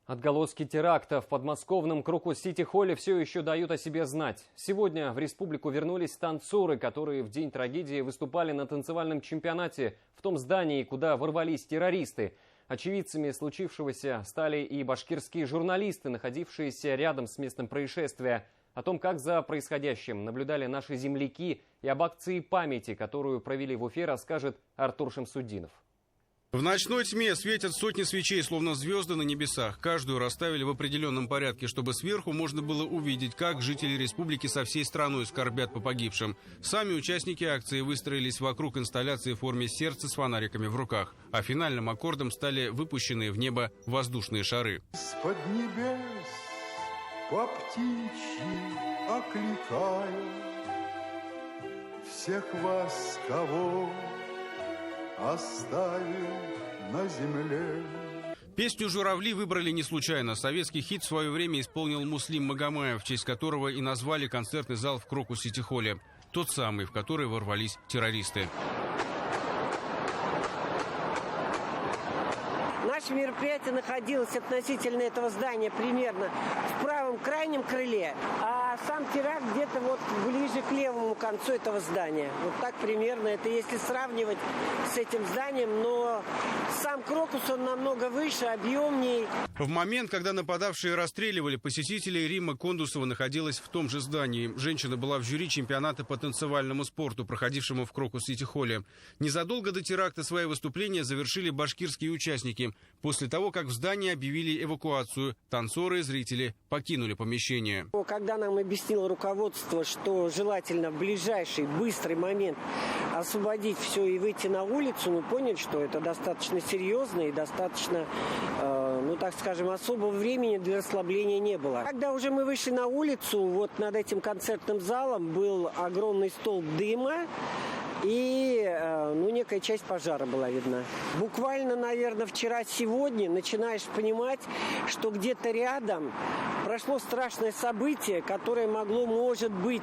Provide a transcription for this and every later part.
Отголоски теракта в подмосковном Крокус-Сити-холле все еще дают о себе знать. Сегодня в республику вернулись танцоры, которые в день трагедии выступали на танцевальном чемпионате в том здании, куда ворвались террористы. Очевидцами случившегося стали и башкирские журналисты, находившиеся рядом с местом происшествия. О том, как за происходящим наблюдали наши земляки, и об акции памяти, которую провели в Уфе, расскажет Артур Шамсудинов. В ночной тьме светят сотни свечей, словно звезды на небесах. Каждую расставили в определенном порядке, чтобы сверху можно было увидеть, как жители республики со всей страной скорбят по погибшим. Сами участники акции выстроились вокруг инсталляции в форме сердца с фонариками в руках. А финальным аккордом стали выпущенные в небо воздушные шары. Из-под небес по птичьи окликаю всех вас, кого оставил на земле. Песню «Журавли» выбрали не случайно. Советский хит в свое время исполнил Муслим Магомаев, в честь которого и назвали концертный зал в Крокус-Сити-холле. Тот самый, в который ворвались террористы. Наше мероприятие находилось относительно этого здания примерно в правом крайнем крыле, а сам теракт где-то вот ближе к левому концу этого здания. Вот так примерно, это если сравнивать с этим зданием, но сам Крокус, он намного выше, объемней. В момент, когда нападавшие расстреливали посетителей, Римма Кондусова находилась в том же здании. Женщина была в жюри чемпионата по танцевальному спорту, проходившему в Крокус-Сити-холле. Незадолго до теракта свои выступления завершили башкирские участники. После того, как в здании объявили эвакуацию, танцоры и зрители покинули помещение. Когда нам объяснило руководство, что желательно в ближайший быстрый момент освободить все и выйти на улицу, мы поняли, что это достаточно серьезно и достаточно, так скажем, особого времени для расслабления не было. Когда уже мы вышли на улицу, вот над этим концертным залом был огромный столб дыма, и некая часть пожара была видна. Буквально, наверное, вчера-сегодня начинаешь понимать, что где-то рядом прошло страшное событие, которое могло, может быть,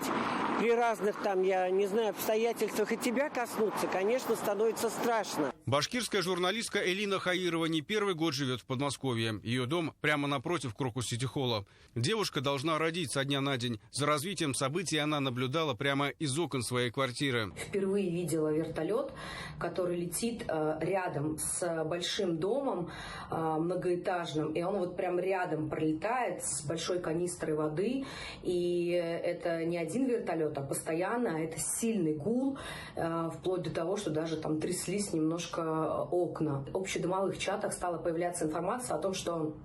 при разных обстоятельствах и тебя коснуться, конечно, становится страшно. Башкирская журналистка Элина Хаирова не первый год живет в Подмосковье. Ее дом прямо напротив Крокус-Сити-холла. Девушка должна родить со дня на день. За развитием событий она наблюдала прямо из окон своей квартиры. Впервые видела вертолет, который летит рядом с большим домом многоэтажным. И он вот прям рядом пролетает с большой канистрой воды. И это не один вертолет, а постоянно. Это сильный гул, вплоть до того, что даже там тряслись немножко окна. В общедомовых чатах стала появляться информация о том, что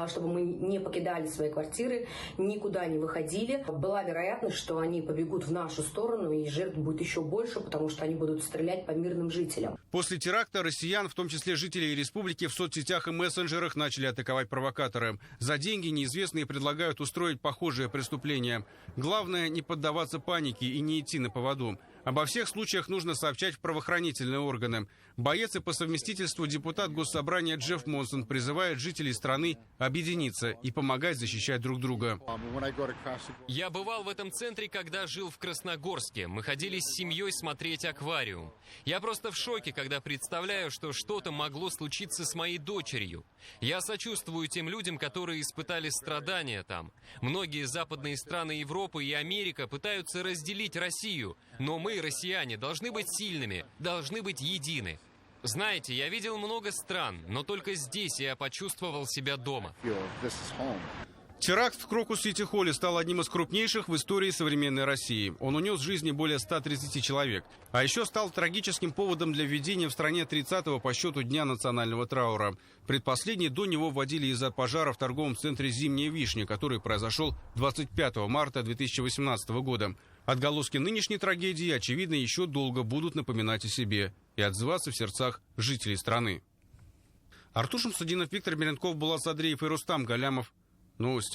чтобы мы не покидали свои квартиры, никуда не выходили. Была вероятность, что они побегут в нашу сторону, и жертв будет еще больше, потому что они будут стрелять по мирным жителям. После теракта россиян, в том числе жителей республики, в соцсетях и мессенджерах начали атаковать провокаторы. За деньги неизвестные предлагают устроить похожее преступление. Главное, не поддаваться панике и не идти на поводу. Обо всех случаях нужно сообщать в правоохранительные органы. Боец и по совместительству депутат Госсобрания Джефф Монсон призывает жителей страны объединиться и помогать защищать друг друга. Я бывал в этом центре, когда жил в Красногорске. Мы ходили с семьей смотреть аквариум. Я просто в шоке, когда представляю, что что-то могло случиться с моей дочерью. Я сочувствую тем людям, которые испытали страдания там. Многие западные страны Европы и Америка пытаются разделить Россию, но мы, россияне, должны быть сильными, должны быть едины. Знаете, я видел много стран, но только здесь я почувствовал себя дома. Теракт в Крокус-Сити-холле стал одним из крупнейших в истории современной России. Он унес жизни более 130 человек. А еще стал трагическим поводом для введения в стране 30-го по счету Дня национального траура. Предпоследний до него вводили из-за пожара в торговом центре «Зимняя вишня», который произошел 25 марта 2018 года. Отголоски нынешней трагедии, очевидно, еще долго будут напоминать о себе и отзываться в сердцах жителей страны. Артур Шамсудинов, Виктор Меренков, Булат Садриев и Рустам Галямов. Новости.